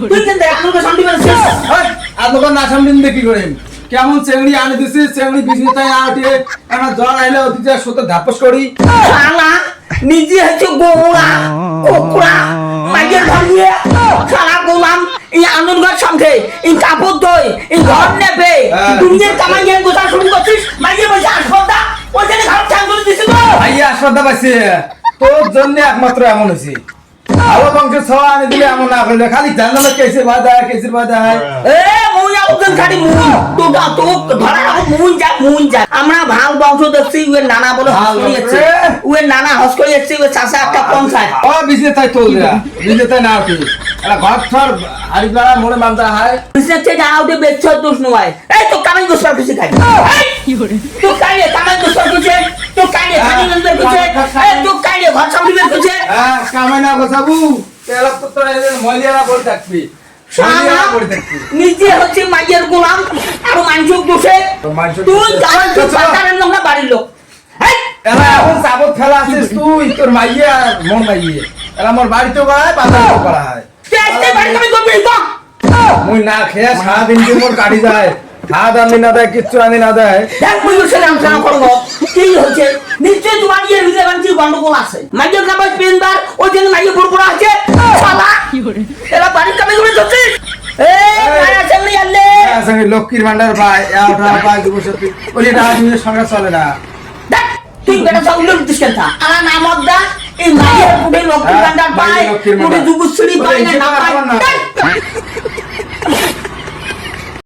তুই কেন দেখ লোকে শান্তি পেয়েছিস আর লোক না সামনে দেখি করেন কেমন চেংড়ি আনে দিছিস চেংড়ি বিজনেস তাই আটিয়ে একটা জ্বর আইলে অতিথি সত্যি ধাপস করি শালা নিজে হচ্ছে গোড়া কোকড়া মাইকের ভাঙিয়ে শালা গোলাম এই আনন্দঘর সঙ্গে এই কাপড় ধোয় এই ঘর নেবে দুনিয়ার কামাই গেম গোটা শুরু করছিস মাইকে বসে আসপদা ওইখানে ঘর চান করে দিছিস তো ভাইয়া আশ্রদ্ধা পাইছে তোর জন্য একমাত্র এমন হয়েছে ভালো বংশের ছ আনে দিলে এমন না করলে খালি জানালে কেসে বাধায় কেসের বাধায় এ মুই আউজন খালি মুই তোটা তো ধরা মুই যা আমরা ভাগ বংশ দেখছি ওই নানা বলে হসকরিয়েছে ওই নানা হসকরিয়েছে ওই চাচা একটা পঞ্চায়েত ও বিজনেস তাই তোল দেয়া বিজনেস তাই না কি এটা ঘর থর হারিপাড়া মোড়ে মানতে হয় বিজনেস থেকে আউটে বেচছ দোষ নয় এই তো কামাই গোসর কিছু খাই কি করে তো কামাই গোসর কিছু তো খানি নন্দর কিছু এই তো ঘর সামনে কিছু হ্যাঁ কামাই না গোছাবু তেলা তো তোর মলিয়ারা বল থাকবি মলিয়ারা বল থাকবি নিজে হচ্ছে মাইয়ের গোলাম আর মানসুক দোষে তুই গাওয়ার তুই পাতারের লোক না বাড়ির লোক এলা এখন সাবত ফেলা আছিস তুই তোর মাইয়া মন মাইয়ে এলা মোর বাড়িতে করায় বাজারে করা হয় তেজতে বাড়ি তুমি করবি তো মুই না খেয়ে সারাদিন যে মোর কাটি যায় খাওয়া দামি না দেয় কিচ্ছু আনি না দেয় দেখ মুই বসে আলোচনা করবো কি হচ্ছে নিশ্চয় তোমার ইয়ে হৃদয় বাঞ্চি গন্ডগোল আছে মাইয়ের কামাই পেনবার ওই জন্য মাইয়ে বড় আছে শালা এরা বাড়ির কামাই করে যাচ্ছে লক্ষ্মীর ভান্ডার পায় ওটা পায় দুপুর সত্যি ওই টাকা দিয়ে সংসার চলে না তুই বেটা সব উল্লেখ দিস কেন আমার নাম অদ্দা এই মাইয়ের পুটে লক্ষ্মীর ভান্ডার পায় পুটে দুপুর পায় না পায়